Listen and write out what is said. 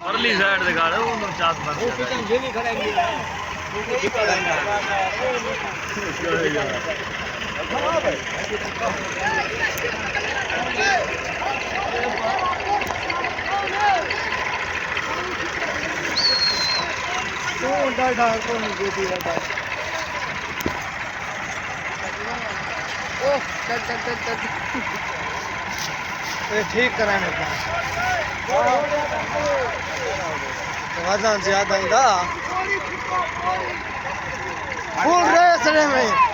परली साइड दिखा रहे हो चास बंद वो पीछे ये नहीं खड़ा है वो ठीक करेंगे हां भाई तो डाटा को नहीं देती रहता ओ चल ये ठीक कराने का वजन ज्यादा ही था फुल रेस में